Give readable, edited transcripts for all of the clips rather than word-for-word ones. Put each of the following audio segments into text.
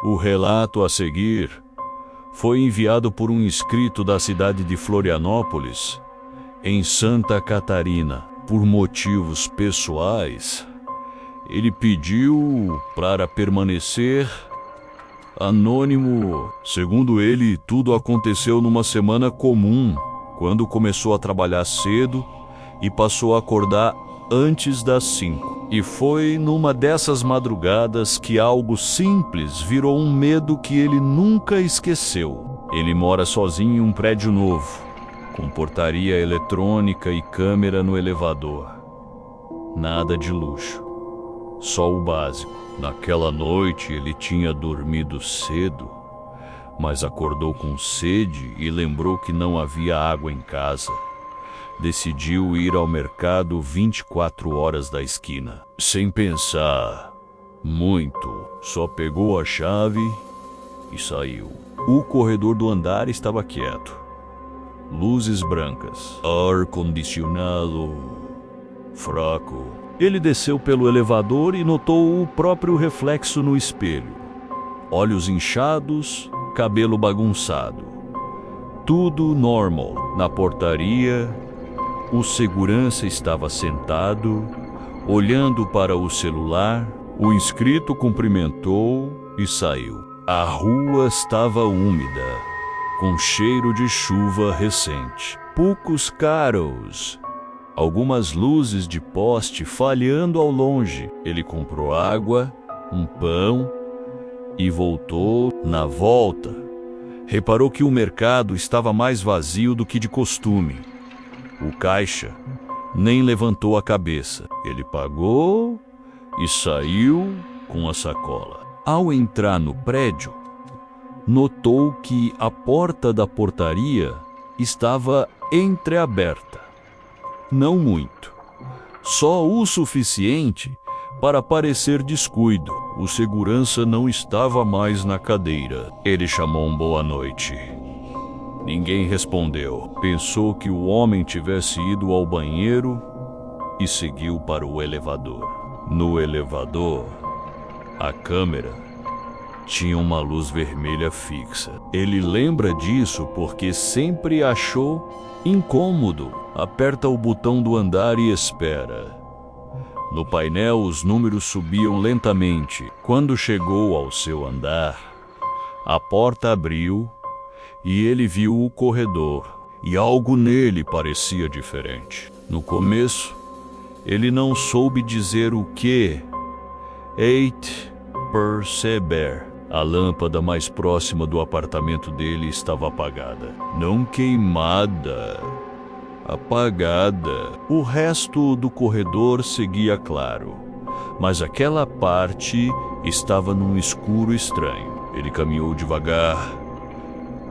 O relato a seguir foi enviado por um inscrito da cidade de Florianópolis, em Santa Catarina. Por motivos pessoais, ele pediu para permanecer anônimo. Segundo ele, tudo aconteceu numa semana comum, quando começou a trabalhar cedo e passou a acordar antes das 5. E foi numa dessas madrugadas que algo simples virou um medo que ele nunca esqueceu. Ele mora sozinho em um prédio novo, com portaria eletrônica e câmera no elevador. Nada de luxo, só o básico. Naquela noite ele tinha dormido cedo, mas acordou com sede e lembrou que não havia água em casa. Decidiu ir ao mercado 24 horas da esquina. Sem pensar muito, só pegou a chave e saiu. O corredor do andar estava quieto. Luzes brancas, ar-condicionado fraco. Ele desceu pelo elevador e notou o próprio reflexo no espelho. Olhos inchados, cabelo bagunçado. Tudo normal. Na portaria, o segurança estava sentado, olhando para o celular. O inscrito cumprimentou e saiu. A rua estava úmida, com cheiro de chuva recente. Poucos carros, algumas luzes de poste falhando ao longe. Ele comprou água, um pão e voltou. Na volta, reparou que o mercado estava mais vazio do que de costume. O caixa nem levantou a cabeça. Ele pagou e saiu com a sacola. Ao entrar no prédio, notou que a porta da portaria estava entreaberta. Não muito, só o suficiente para parecer descuido. O segurança não estava mais na cadeira. Ele chamou um boa noite. Ninguém respondeu. Pensou que o homem tivesse ido ao banheiro e seguiu para o elevador. No elevador, a câmera tinha uma luz vermelha fixa. Ele lembra disso porque sempre achou incômodo. Aperta o botão do andar e espera. No painel, os números subiam lentamente. Quando chegou ao seu andar, a porta abriu e ele viu o corredor, e algo nele parecia diferente. No começo, ele não soube dizer o que. Perceber. A lâmpada mais próxima do apartamento dele estava apagada. Não queimada, apagada. O resto do corredor seguia claro, mas aquela parte estava num escuro estranho. Ele caminhou devagar,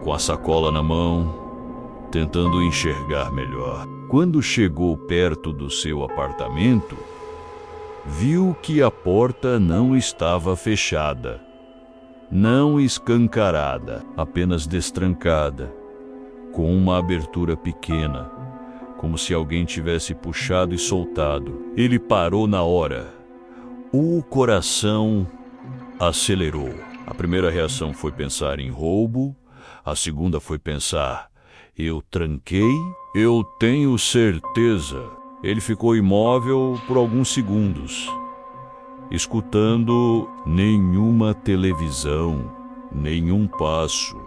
com a sacola na mão, tentando enxergar melhor. Quando chegou perto do seu apartamento, viu que a porta não estava fechada, não escancarada, apenas destrancada, com uma abertura pequena, como se alguém tivesse puxado e soltado. Ele parou na hora. O coração acelerou. A primeira reação foi pensar em roubo. A segunda foi pensar: eu tranquei? Eu tenho certeza. Ele ficou imóvel por alguns segundos, escutando nenhuma televisão, nenhum passo,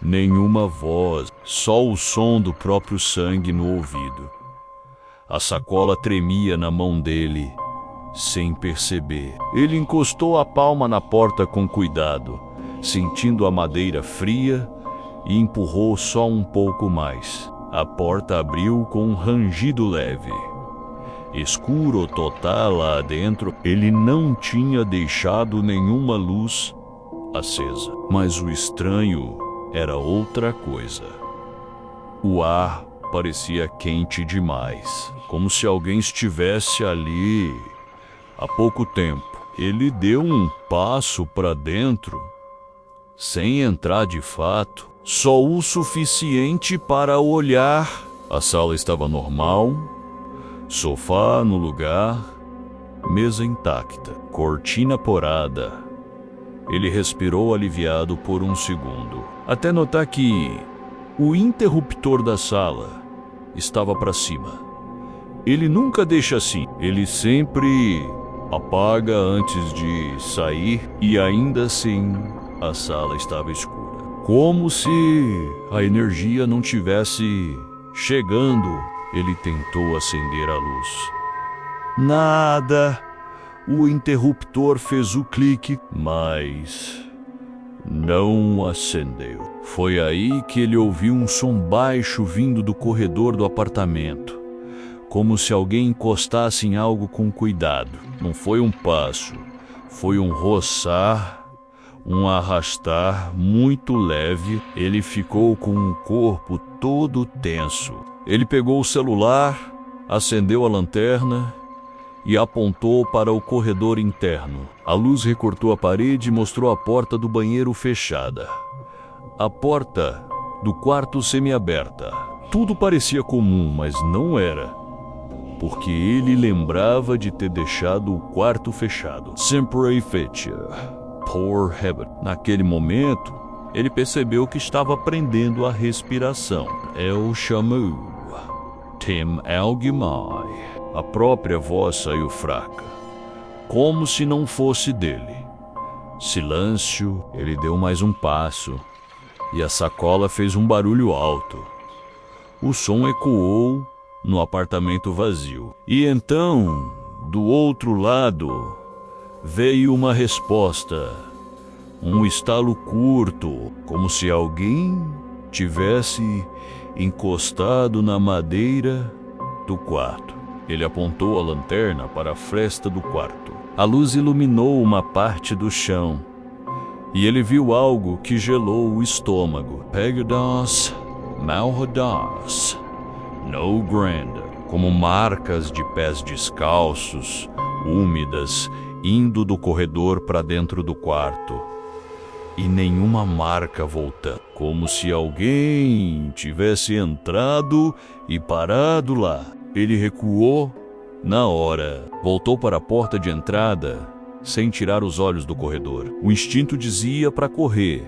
nenhuma voz, só o som do próprio sangue no ouvido. A sacola tremia na mão dele, sem perceber. Ele encostou a palma na porta com cuidado, sentindo a madeira fria, e empurrou só um pouco mais. A porta abriu com um rangido leve. Escuro total lá dentro. Ele não tinha deixado nenhuma luz acesa. Mas o estranho era outra coisa. O ar parecia quente demais, como se alguém estivesse ali há pouco tempo. Ele deu um passo para dentro, sem entrar de fato, só o suficiente para olhar. A sala estava normal, sofá no lugar, mesa intacta, cortina porada, Ele respirou aliviado por um segundo, até notar que o interruptor da sala estava para cima. Ele nunca deixa assim. Ele sempre apaga antes de sair e ainda assim a sala estava escura. Como se a energia não tivesse chegando. Ele tentou acender a luz. Nada. O interruptor fez o clique, mas não acendeu. Foi aí que ele ouviu um som baixo vindo do corredor do apartamento, como se alguém encostasse em algo com cuidado. Não foi um passo, foi um roçar, um arrastar muito leve. Ele ficou com o corpo todo tenso. Ele pegou o celular, acendeu a lanterna e apontou para o corredor interno. A luz recortou a parede e mostrou a porta do banheiro fechada. A porta do quarto semiaberta. Tudo parecia comum, mas não era, porque ele lembrava de ter deixado o quarto fechado. Sempre fecha. Poor habit. Naquele momento, ele percebeu que estava prendendo a respiração. El chamou. Tim Alguimai. A própria voz saiu fraca, como se não fosse dele. Silêncio. Ele deu mais um passo e a sacola fez um barulho alto. O som ecoou no apartamento vazio. E então, do outro lado, veio uma resposta. Um estalo curto, como se alguém tivesse encostado na madeira do quarto. Ele apontou a lanterna para a fresta do quarto. A luz iluminou uma parte do chão e ele viu algo que gelou o estômago. Pegadas, malhadas, no grand, como marcas de pés descalços, úmidas, indo do corredor para dentro do quarto. E nenhuma marca voltando, como se alguém tivesse entrado e parado lá. Ele recuou na hora, voltou para a porta de entrada, sem tirar os olhos do corredor. O instinto dizia para correr,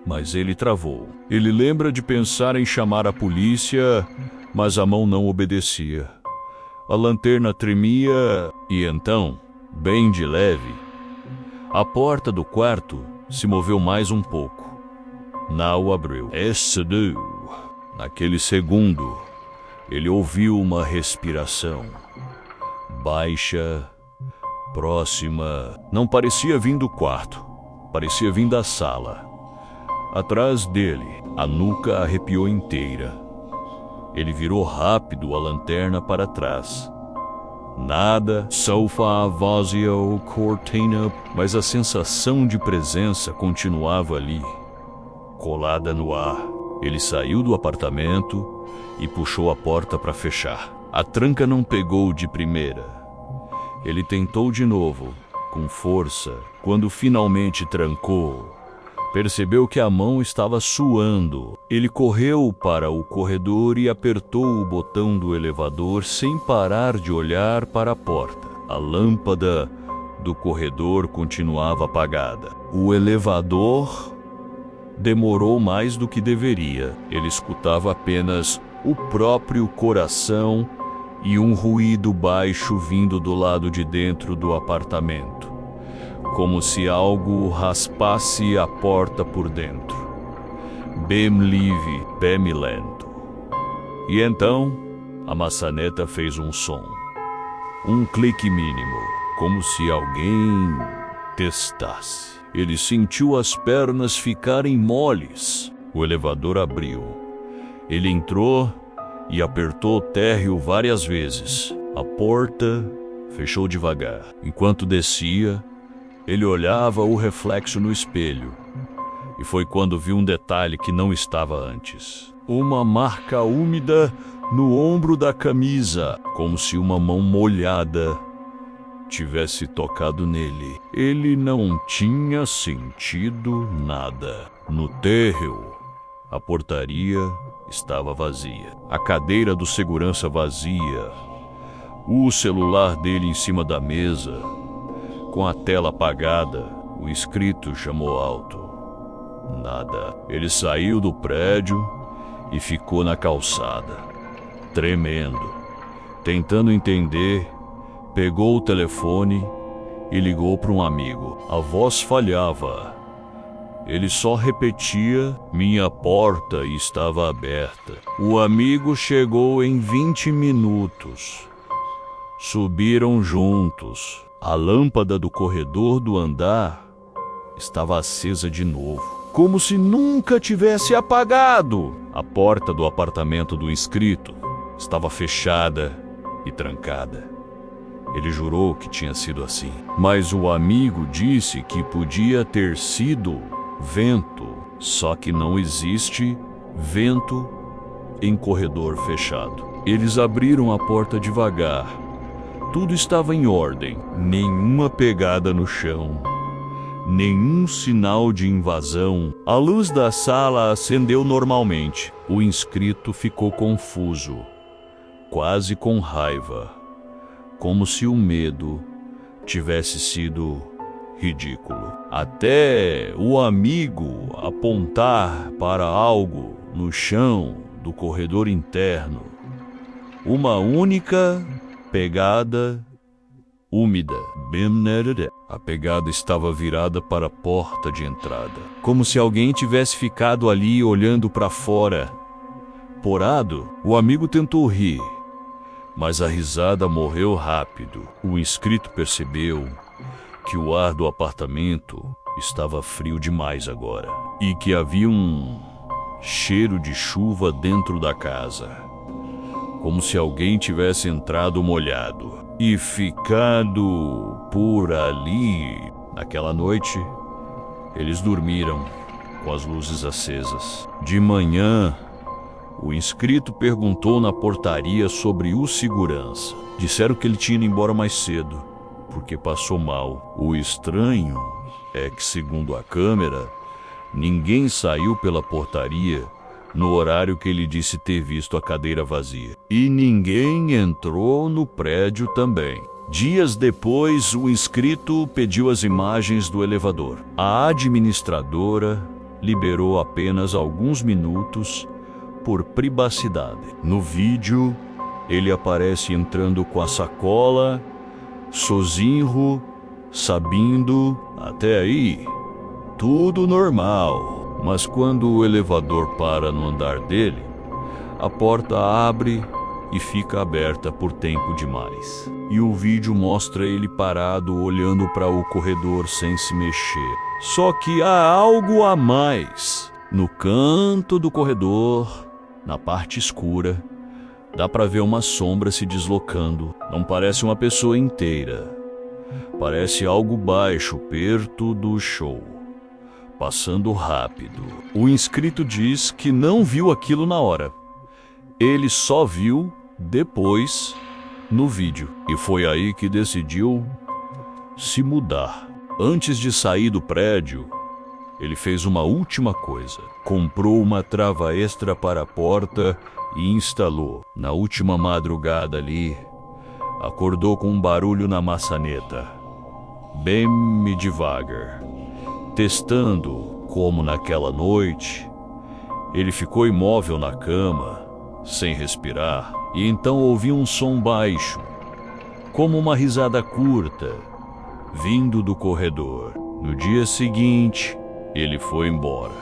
mas ele travou. Ele lembra de pensar em chamar a polícia, mas a mão não obedecia. A lanterna tremia e então, bem de leve, a porta do quarto se moveu mais um pouco. Não abriu. Excedeu. Naquele segundo, ele ouviu uma respiração baixa, próxima. Não parecia vir do quarto, parecia vir da sala. Atrás dele, a nuca arrepiou inteira. Ele virou rápido a lanterna para trás. Nada, sofá vazio, cortina, mas a sensação de presença continuava ali, colada no ar. Ele saiu do apartamento e puxou a porta para fechar. A tranca não pegou de primeira. Ele tentou de novo, com força. Quando finalmente trancou, percebeu que a mão estava suando. Ele correu para o corredor e apertou o botão do elevador sem parar de olhar para a porta. A lâmpada do corredor continuava apagada. O elevador demorou mais do que deveria. Ele escutava apenas o próprio coração e um ruído baixo vindo do lado de dentro do apartamento, como se algo raspasse a porta por dentro. Bem leve, bem lento. E então, a maçaneta fez um som. Um clique mínimo, como se alguém testasse. Ele sentiu as pernas ficarem moles. O elevador abriu. Ele entrou e apertou o térreo várias vezes. A porta fechou devagar. Enquanto descia, ele olhava o reflexo no espelho. E foi quando viu um detalhe que não estava antes. Uma marca úmida no ombro da camisa, como se uma mão molhada tivesse tocado nele. Ele não tinha sentido nada. No térreo, a portaria estava vazia. A cadeira do segurança vazia. O celular dele em cima da mesa, com a tela apagada. O inscrito chamou alto. Nada. Ele saiu do prédio e ficou na calçada, tremendo, tentando entender. Pegou o telefone e ligou para um amigo. A voz falhava. Ele só repetia: minha porta estava aberta. O amigo chegou em 20 minutos. Subiram juntos. A lâmpada do corredor do andar estava acesa de novo, como se nunca tivesse apagado. A porta do apartamento do inscrito estava fechada e trancada. Ele jurou que tinha sido assim, mas o amigo disse que podia ter sido vento, só que não existe vento em corredor fechado. Eles abriram a porta devagar. Tudo estava em ordem, nenhuma pegada no chão, nenhum sinal de invasão. A luz da sala acendeu normalmente. O inscrito ficou confuso, quase com raiva, como se o medo tivesse sido ridículo. Até o amigo apontar para algo no chão do corredor interno. Uma única pegada úmida. A pegada estava virada para a porta de entrada, como se alguém tivesse ficado ali olhando para fora. Porado, o amigo tentou rir, mas a risada morreu rápido. O inscrito percebeu que o ar do apartamento estava frio demais agora e que havia um cheiro de chuva dentro da casa, como se alguém tivesse entrado molhado e ficado por ali. Naquela noite, eles dormiram com as luzes acesas. De manhã, o inscrito perguntou na portaria sobre o segurança. Disseram que ele tinha ido embora mais cedo, porque passou mal. O estranho é que, segundo a câmera, ninguém saiu pela portaria no horário que ele disse ter visto a cadeira vazia. E ninguém entrou no prédio também. Dias depois, o inscrito pediu as imagens do elevador. A administradora liberou apenas alguns minutos por privacidade. No vídeo, ele aparece entrando com a sacola, sozinho, sabendo. Até aí, tudo normal. Mas quando o elevador para no andar dele, a porta abre e fica aberta por tempo demais. E o vídeo mostra ele parado olhando para o corredor sem se mexer. Só que há algo a mais. No canto do corredor, na parte escura, dá para ver uma sombra se deslocando. Não parece uma pessoa inteira. Parece algo baixo, perto do show, passando rápido. O inscrito diz que não viu aquilo na hora. Ele só viu depois no vídeo. E foi aí que decidiu se mudar. Antes de sair do prédio, ele fez uma última coisa. Comprou uma trava extra para a porta e instalou. Na última madrugada ali, acordou com um barulho na maçaneta, bem devagar, testando como naquela noite. Ele ficou imóvel na cama, sem respirar, e então ouviu um som baixo, como uma risada curta, vindo do corredor. No dia seguinte, ele foi embora.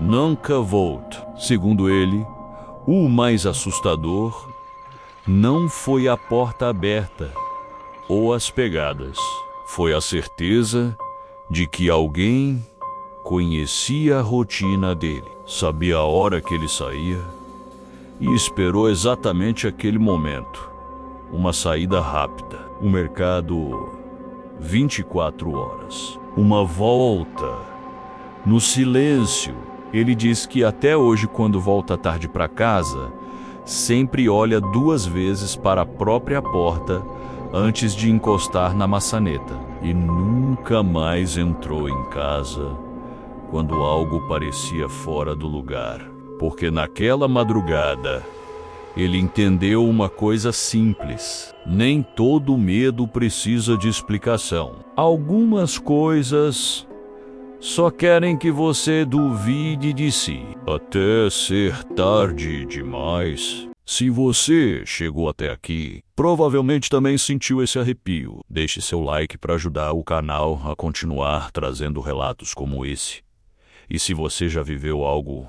Nunca voltou. Segundo ele, o mais assustador não foi a porta aberta ou as pegadas. Foi a certeza de que alguém conhecia a rotina dele, sabia a hora que ele saía e esperou exatamente aquele momento. Uma saída rápida, um mercado 24 horas, uma volta no silêncio. Ele diz que até hoje, quando volta tarde para casa, sempre olha 2 vezes para a própria porta antes de encostar na maçaneta. E nunca mais entrou em casa quando algo parecia fora do lugar, porque naquela madrugada Ele entendeu uma coisa simples: nem todo medo precisa de explicação. Algumas coisas só querem que você duvide de si, até ser tarde demais. Se você chegou até aqui, provavelmente também sentiu esse arrepio. Deixe seu like para ajudar o canal a continuar trazendo relatos como esse. E se você já viveu algo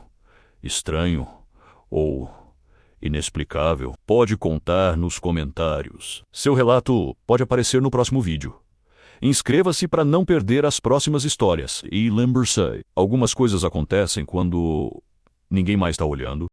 estranho ou inexplicável, pode contar nos comentários. Seu relato pode aparecer no próximo vídeo. Inscreva-se para não perder as próximas histórias. E lembre-se, algumas coisas acontecem quando ninguém mais está olhando.